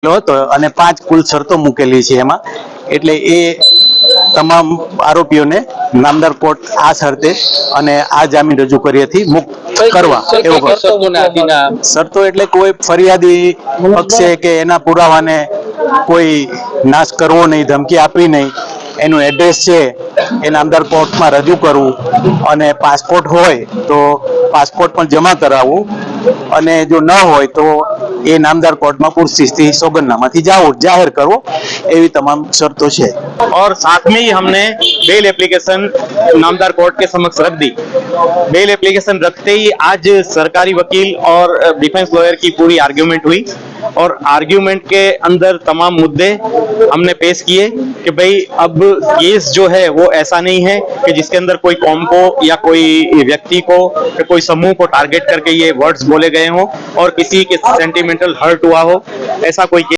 હતો અને 5 કુલ શરતો મૂકેલી છે એમાં. એટલે એ તમામ આરોપીઓને નામદાર કોર્ટ આ શરતે અને આ જામીન રજૂ કરી હતી મુક્ત કરવા. એવો શરતો એટલે કોઈ ફરિયાદી પક્ષે કે એના પુરાવાને કોઈ નાશ કરવો નહીં, ધમકી આપવી નહીં, એનું એડ્રેસ છે એ નામદાર કોર્ટમાં રજૂ કરવું, અને પાસપોર્ટ હોય તો પાસપોર્ટ પણ જમા કરાવવું, અને જો ન હોય તો એ નામदार कोर्ट में पुरस्थिति सौगंधनामा जाहिर करवो, एवी तमाम शर्तों है। और साथ में ही हमने बेल एप्लीकेशन नामदार कोर्ट के समक्ष रख दी। बेल एप्लीकेशन रखते ही आज सरकारी वकील और डिफेंस लॉयर की पूरी आर्ग्यूमेंट हुई, और आर्ग्यूमेंट के अंदर तमाम मुद्दे हमने पेश किए कि भाई अब केस जो है वो ऐसा नहीं है कि जिसके अंदर कोई कौम को या कोई व्यक्ति को या कोई समूह को टारगेट करके ये वर्ड्स बोले गए हों और किसी के सेंटिमेंटल हर्ट हुआ हो, ऐसा कोई